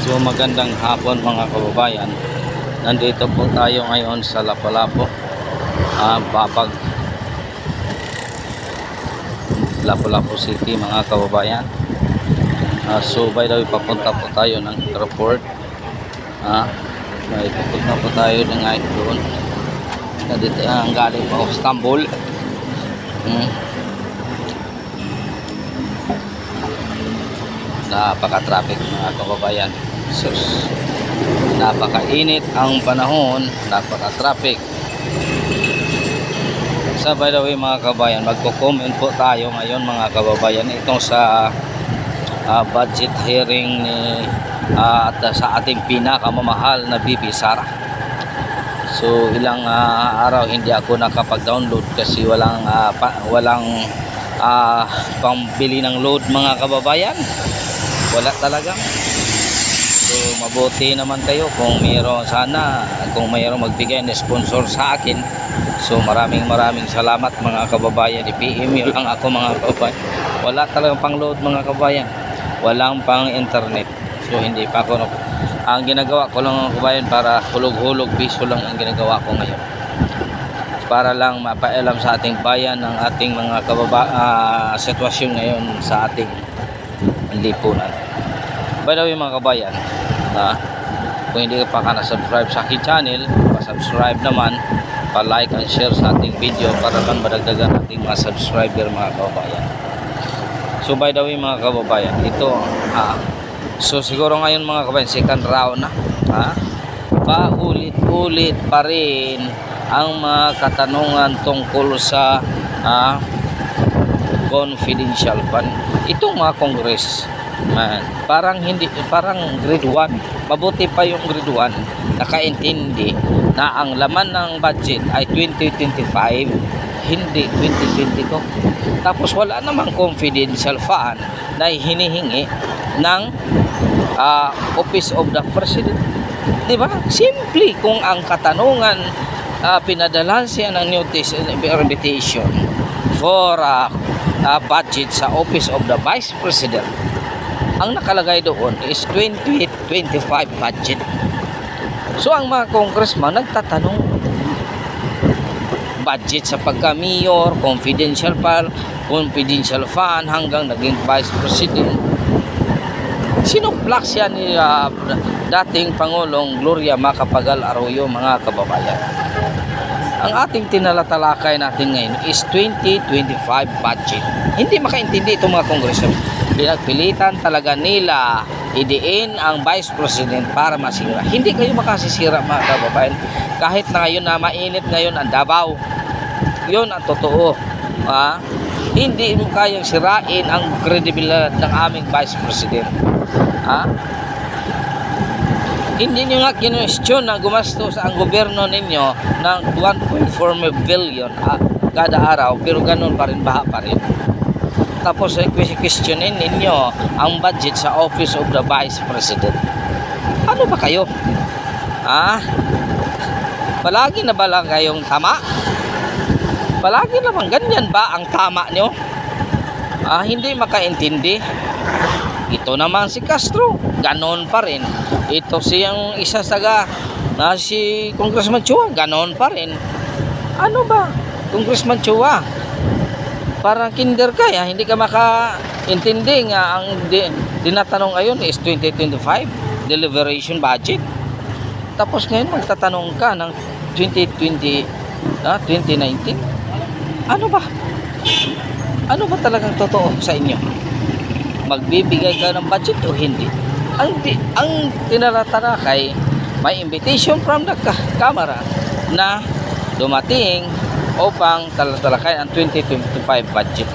So magandang hapon mga kababayan. Nandito po tayo ngayon sa Lapu-Lapu, Papag Lapu-Lapu City mga kababayan. So by the way, papunta po tayo ng airport. May papunta po tayo ng ngayon doon. Nandito ang galing pa Istanbul. Napaka-traffic mga kababayan. Sus, napaka-init ang panahon, napaka-traffic. So by the way mga kababayan, magko-comment po tayo ngayon mga kababayan itong sa budget hearing ni at sa ating pinakamamahal na BP Sara. So ilang araw hindi ako nakapag-download kasi walang pambili ng load mga kababayan. Wala talaga. So mabuti naman kayo kung mayroong magbigay na sponsor sa akin. So maraming salamat mga kababayan. I-PM nyo lang ako mga kababayan. Wala talagang pang load mga kababayan. Walang pang internet. So hindi pa ako ang ginagawa ko lang mga kababayan, para hulog-hulog piso lang ang ginagawa ko ngayon. Para lang mapaalam sa ating bayan ng ating mga sitwasyon ngayon sa ating lipunan. By the way mga kabayan, kung hindi ka pa na-subscribe sa aking channel, pa-subscribe naman, pa-like and share sa ating video para lang madagdagan ating mga subscriber mga kababayan. So by the way mga kababayan, ito so siguro ngayon mga kababayan, second round na. Paulit-ulit pa rin ang mga katanungan tungkol sa confidential fund. Itong mga Congress parang grade 1, mabuti pa yung grade 1 nakaintindi na ang laman ng budget ay 2025, hindi 2022. Tapos wala namang confidential fund na hinihingi ng Office of the President, di ba? Simple kung ang katanungan pinadala siya ng notice invitation for budget sa Office of the Vice President, ang nakalagay doon is 2025 budget. So ang mga congressman nagtatanong budget sa pagka-mayor, confidential fund hanggang naging Vice President. Sinuplak siya ni dating Pangulong Gloria Macapagal Arroyo mga kababayan. Ang ating tinalatalakay natin ngayon is 2025 budget. Hindi makaintindi itong mga congressman. Pinagpilitan talaga nila idiin ang Vice President para masira. Hindi kayo makasisira mga kababayan. Kahit na ngayon na mainit ngayon ang Davao, yun ang totoo. Hindi mo kayang sirain ang kredibilidad ng aming Vice President. Hindi nyo nga kinwestiyon na gumastos ang gobyerno ninyo ng 1.4 billion kada araw, pero ganun pa rin, baha pa rin. Tapos questionin ninyo ang budget sa Office of the Vice President. Ano ba kayo? Palagi na ba lang kayong tama? Palagi naman ganyan ba ang tama nyo? Hindi makaintindi. Ito naman si Castro, ganon pa rin. Ito siyang isa na si Congressman Chua, ganon pa rin. Ano ba? Congressman Chua, parang kinder ka, hindi ka makaintindi nga ang dinatanong ngayon is 2025 deliberation budget. Tapos ngayon magtatanong ka ng 2019. Ano ba? Ano ba talagang totoo sa inyo? Magbibigay ka ng budget o hindi? Ang tinalatalakay, may invitation from the camera na dumating upang talatalakay ang 2025 budget.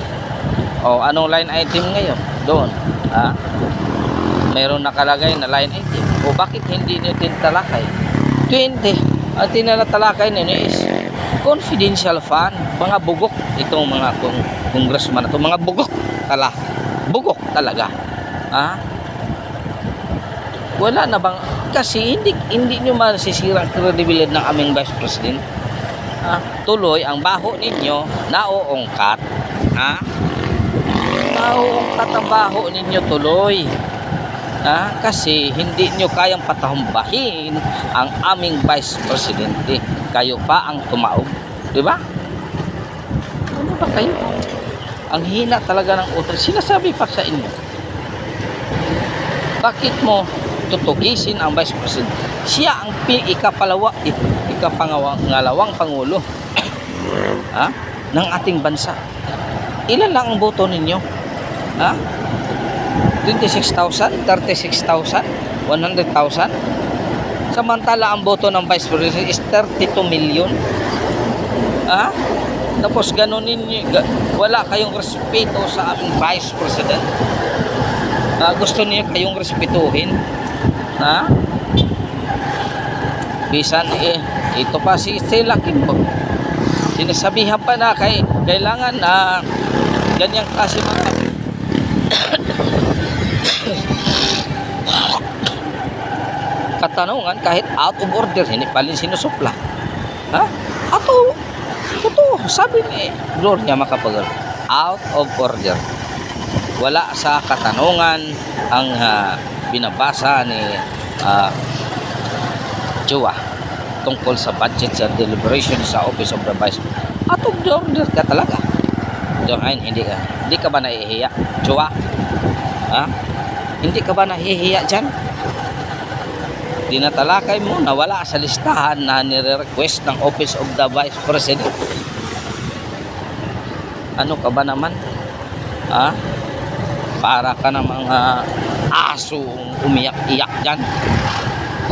Anong line item ngayon? Doon. Mayroon nakalagay na line item. Bakit hindi nyo tintalakay? 20. Ang tinalatalakay ninyo is confidential fund. Mga bugok itong mga congressman na ito. Mga bugok. Bugok talaga. Wala na bang, kasi hindi nyo masisira ang kredibilidad ng aming Vice President. Tuloy ang baho ninyo nauungkat. Nauungkat ang baho ninyo tuloy. Kasi hindi nyo kayang patahumbahin ang aming Vice Presidente. Kayo pa ang tumaog. Di ba? Ano ba kayo? Ang hina talaga ng utak. Sinasabi pa sa inyo. Bakit mo tutugisin ang Vice President? Siya ang ikapangalawang Pangulo ng ating bansa. Ilan lang ang boto ninyo? 26,000, 36,000, 100,000. Samantala ang boto ng Vice President is 32 million. Tapos ganun ninyo, wala kayong respeto sa aming Vice President. Gusto niyo kayong respetuhin. Bisan ito pa si Stella Kimbo. Sinasabihan pa na kailangan ganyang kasi mga katanungan kahit out of order, hindi pa rin sinusupla. Totoo, sabi ni Gloria Macapagal, out of order. Wala sa katanungan ang binabasa ni Chua tungkol sa budget sa deliberation sa Office of the Vice President. Out of order ka talaga. Hindi ka ba nahihiya, Chua? Hindi ka ba nahihiya dyan? Tinatalakay mo na wala sa listahan na nire-request ng Office of the Vice President. Ano ka ba naman? Para ka ng mga asong umiyak-iyak dyan.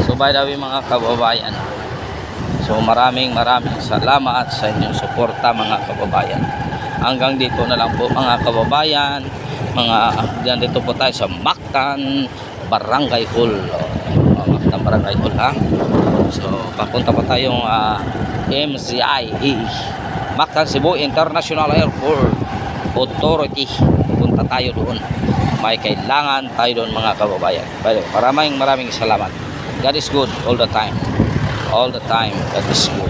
So by the way mga kababayan, so maraming salamat sa inyong suporta mga kababayan. Hanggang dito na lang po mga kababayan. Dito po tayo sa Mactan Barangay Hall. Mactan Barangay Hall So papunta pa tayong MCIE, Mactan Cebu International Airport Authority. Punta tayo doon. May kailangan tayo doon mga kababayan. Maraming salamat. God is good all the time. All the time, God is good.